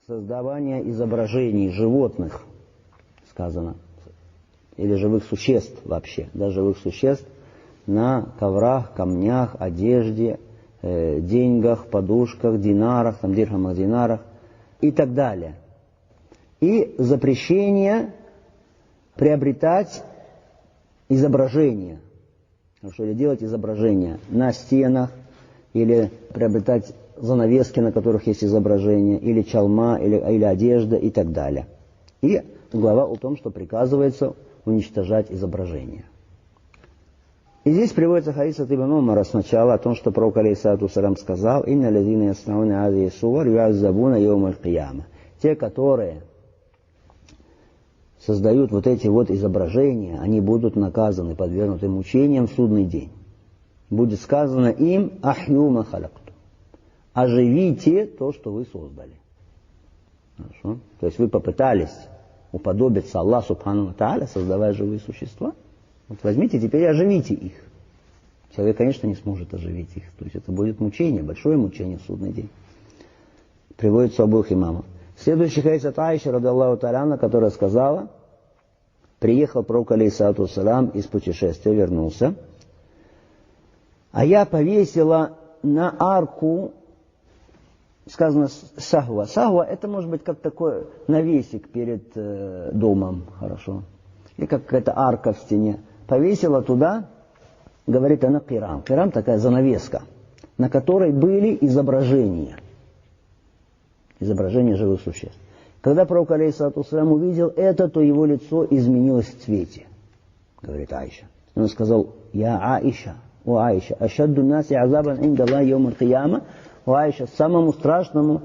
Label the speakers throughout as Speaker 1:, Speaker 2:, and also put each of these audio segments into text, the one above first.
Speaker 1: Создавание изображений животных, сказано, или живых существ вообще, да, живых существ на коврах, камнях, одежде, деньгах, подушках, динарах, там, дирхамах, динарах и так далее. И запрещение приобретать изображения, хорошо, или делать изображения на стенах, или приобретать занавески, на которых есть изображение, или чалма, или одежда и так далее. И глава о том, что приказывается уничтожать изображения. И здесь приводится хадис от Ибн Умара сначала о том, что пророк алейхиссалату вассалям сказал: «Инна лазина яснауна ази суар юаззабуна йоум аль-кияма». Те, которые создают вот эти вот изображения, они будут наказаны, подвергнуты мучениям в судный день. Будет сказано им: «Ахью ма халакту». Оживите то, что вы создали. Хорошо? То есть вы попытались уподобиться Аллаху Субхану ва Тааля, создавая живые существа. Вот возьмите теперь и оживите их. Человек, конечно, не сможет оживить их. То есть это будет мучение, большое мучение в судный день. Приводится у обоих имамов. Следующий хадис от Аиши, радиаллаху та'аля, которая сказала: приехал пророк алейхиссалату вассалям из путешествия, вернулся, а я повесила на арку, сказано сахва. Сахва — это может быть как такой навесик перед домом, хорошо, или как какая-то арка в стене. Повесила туда, говорит она, кирам. Кирам — такая занавеска, на которой были изображения живых существ. Когда пророк алейхиссалату вассалям увидел это, то его лицо изменилось в цвете, говорит Аиша. Он сказал: «Я Аиша, о Аиша, ашадду наси азабан инда Аллахи йоум аль-кияма». О Аиша, самому страшному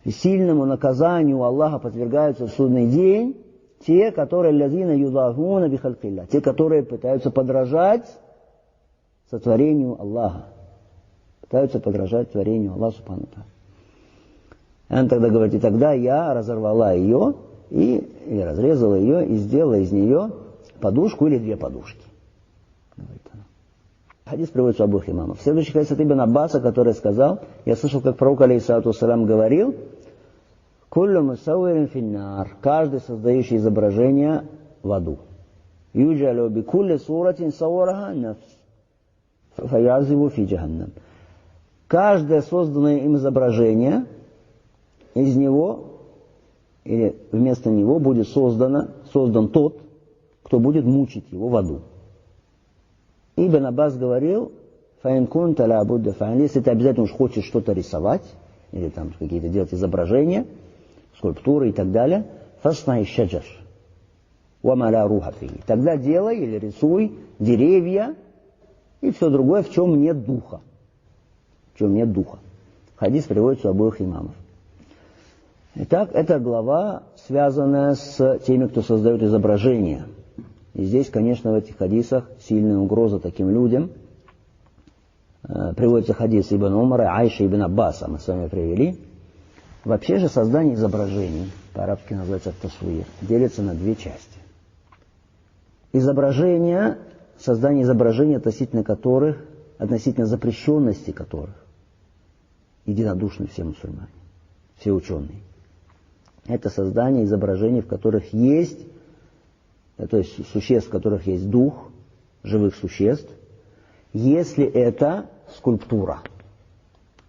Speaker 1: и сильному наказанию Аллаха подвергаются в судный день те, которые лазина юдахуна бихалькилля, те, которые пытаются подражать сотворению Аллаха, пытаются подражать творению Аллаха субхану ва тааля. Он тогда говорит: и тогда я разорвала ее, или разрезала ее, и сделала из нее подушку или две подушки. Хадис приводится у обоих имамов. Следующий хадис от Ибн Аббаса, который сказал: я слышал, как пророк алейхиссалату вассалям говорил: «Куллю мусаввирин финнар», каждый создающий изображение в аду. «Юджалю би кулли суратин саввараха нафс, фаязиву фи джаханнам». Каждое созданное им изображение, из него, или вместо него будет создан тот, кто будет мучить его в аду. Ибн Аббас говорил: «Фаин кунта ла будда фаин», если ты обязательно уж хочешь что-то рисовать, или там какие-то делать изображения, скульптуры и так далее, фасна иш-шаджар ва ма ла руха фи, тогда делай или рисуй деревья и все другое, в чем нет духа. В чем нет духа. Хадис приводится у обоих имамов. Итак, эта глава, связанная с теми, кто создает изображения. И здесь, конечно, в этих хадисах сильная угроза таким людям. Приводится хадис Ибн Умара, Аиши, Ибн Аббаса, мы с вами привели. Вообще же создание изображений, по-арабски называется тасвир, делится на две части. Изображения, создание изображений, относительно запрещенности которых единодушны все мусульмане, все ученые. Это создание изображений, в которых есть, то есть существ, в которых есть дух, живых существ, если это скульптура.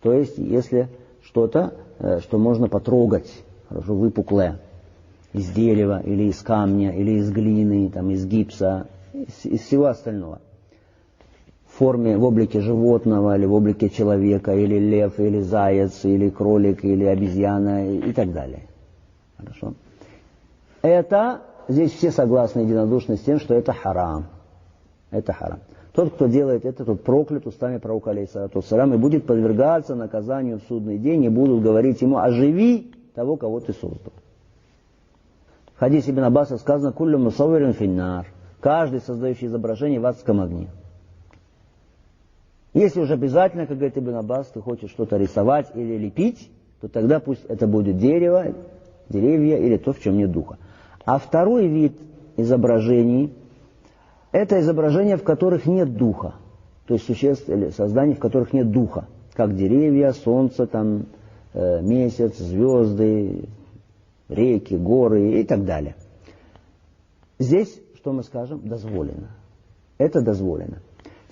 Speaker 1: То есть, если что-то, что можно потрогать, хорошо выпуклое, из дерева, или из камня, или из глины, там, из гипса, из всего остального. В форме, в облике животного, или в облике человека, или лев, или заяц, или кролик, или обезьяна, и так далее. Хорошо. Это, здесь все согласны единодушно с тем, что это харам. Это харам. Тот, кто делает это, тот проклят устами пророка алейхиссалату вассалям и будет подвергаться наказанию в судный день, и будут говорить ему: оживи того, кого ты создал. В хадисе Ибн Аббаса сказано: «Куллю мусаввирин финнар», каждый, создающий изображение, в адском огне. Если уж обязательно, как говорит Ибн Аббас, ты хочешь что-то рисовать или лепить, то тогда пусть это будет дерево, деревья или то, в чем нет духа. А второй вид изображений — это изображения, в которых нет духа, то есть существ или созданий, в которых нет духа, как деревья, солнце, там, месяц, звезды, реки, горы и так далее. Здесь, что мы скажем, дозволено. Это дозволено.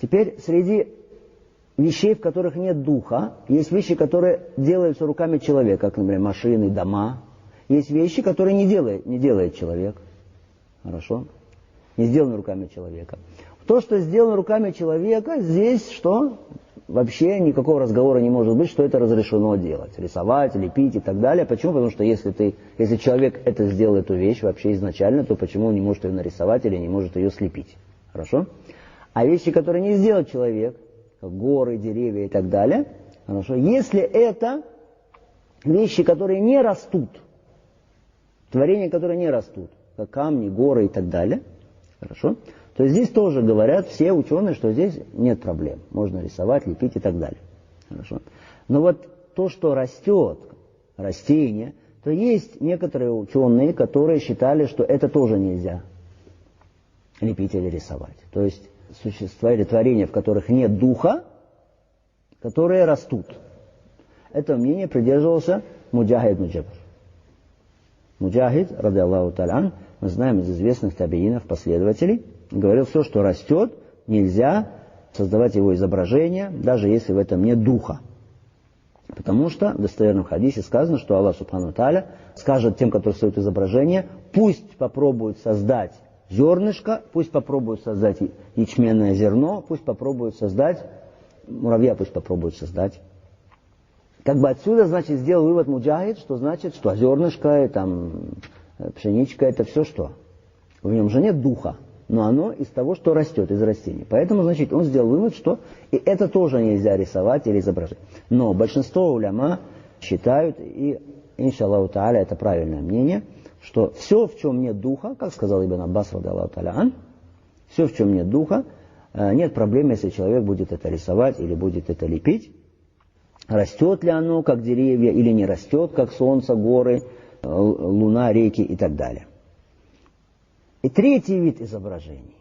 Speaker 1: Теперь среди вещей, в которых нет духа, есть вещи, которые делаются руками человека, как, например, машины, дома. Есть вещи, которые не делает человек. Хорошо? Не сделаны руками человека. То, что сделано руками человека, здесь что? Вообще никакого разговора не может быть, что это разрешено делать. Рисовать, лепить и так далее. Почему? Потому что если человек это сделал, эту вещь вообще изначально, то почему он не может ее нарисовать или не может ее слепить? Хорошо? А вещи, которые не сделал человек, как горы, деревья и так далее, хорошо? Если это вещи, которые не растут, творения, которые не растут, как камни, горы и так далее, хорошо? То есть здесь тоже говорят все ученые, что здесь нет проблем. Можно рисовать, лепить и так далее. Хорошо? Но вот то, что растет, растение, то есть некоторые ученые, которые считали, что это тоже нельзя лепить или рисовать. То есть существа или творения, в которых нет духа, которые растут. Это мнение придерживался Муджахид ибн Джабр. Муджахид, ради Аллаху та'аля, мы знаем из известных табиинов, последователей, говорил, все, что растет, нельзя создавать его изображение, даже если в этом нет духа. Потому что в достоверном хадисе сказано, что Аллах Субхану Тааля скажет тем, которые создают изображение, пусть попробуют создать зернышко, пусть попробуют создать ячменное зерно, пусть попробуют создать муравья, пусть попробуют создать. Как бы отсюда, значит, сделал вывод Муджахид, что значит, что зернышко, там, пшеничка, это все что? В нем же нет духа. Но оно из того, что растет, из растений. Поэтому, значит, он сделал вывод, что и это тоже нельзя рисовать или изображать. Но большинство уляма считают, и, иншаллаху та'аля, это правильное мнение, что все, в чем нет духа, как сказал Ибн Аббас, ради Аллаху та'аля ан, все, в чем нет духа, нет проблем, если человек будет это рисовать или будет это лепить. Растет ли оно, как деревья, или не растет, как солнце, горы, луна, реки и так далее. И третий вид изображений.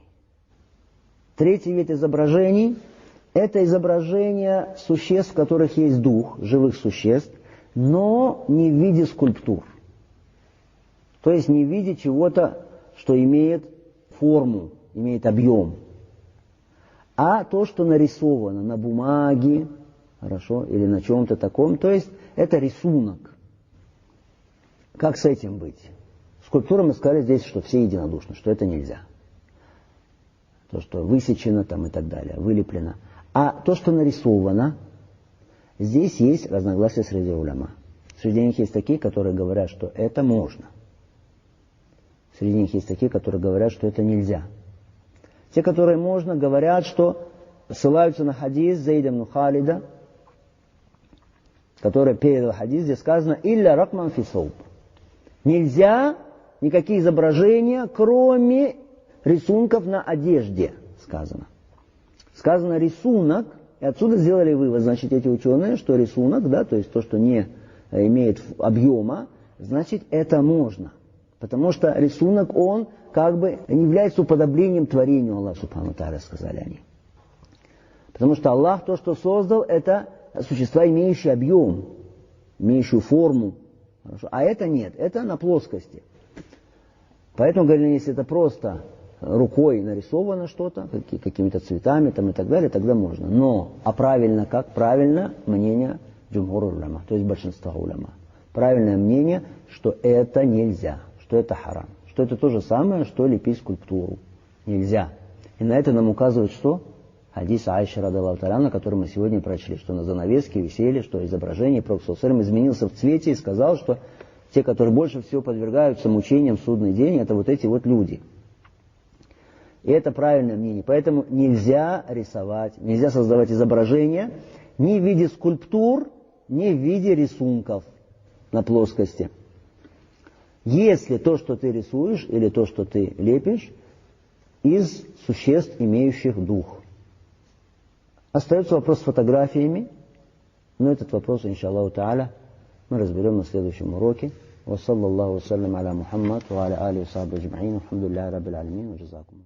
Speaker 1: Третий вид изображений – это изображение существ, в которых есть дух, живых существ, но не в виде скульптур. То есть не в виде чего-то, что имеет форму, имеет объем. А то, что нарисовано на бумаге, хорошо, или на чем-то таком, то есть это рисунок. Как с этим быть? Скульптура, мы сказали здесь, что все единодушны, что это нельзя. То, что высечено там и так далее, вылеплено. А то, что нарисовано, здесь есть разногласия среди уляма. Среди них есть такие, которые говорят, что это можно. Среди них есть такие, которые говорят, что это нельзя. Те, которые можно, говорят, что ссылаются на хадис Зейда ибн Халида, который передал хадис, где сказано «Илля ракман фи сауб». Нельзя никакие изображения, кроме рисунков на одежде, сказано. Сказано рисунок, и отсюда сделали вывод, значит, эти ученые, что рисунок, да, то есть то, что не имеет объема, значит, это можно. Потому что рисунок, он как бы не является уподоблением творению Аллаха Субхану Тааля, сказали они. Потому что Аллах то, что создал, это существа, имеющие объем, имеющую форму. Хорошо. А это нет, это на плоскости. Поэтому, говорили, если это просто рукой нарисовано что-то, какими-то цветами там, и так далее, тогда можно. Но, а правильно как? Правильно мнение джумхур уляма, то есть большинства уляма. Правильное мнение, что это нельзя, что это харам, что это то же самое, что лепить скульптуру. Нельзя. И на это нам указывает что? Хадис Аиши, ради Аллаху та'аля, на который мы сегодня прочли, что на занавеске висели, что изображение Пророка саллаллаху алейхи ва саллям изменился в цвете и сказал, что те, которые больше всего подвергаются мучениям в судный день, это вот эти вот люди. И это правильное мнение. Поэтому нельзя рисовать, нельзя создавать изображения ни в виде скульптур, ни в виде рисунков на плоскости. Если то, что ты рисуешь, или то, что ты лепишь, из существ, имеющих дух. Остается вопрос с фотографиями, но этот вопрос, иншаллаху та'аля, мы разберем на следующем уроке. Ва саллаллаху ва саллям аля Мухаммад ва аля али ва сахби аджмаин. Алхамдулиллахи раббил алямин. Ва джазакум.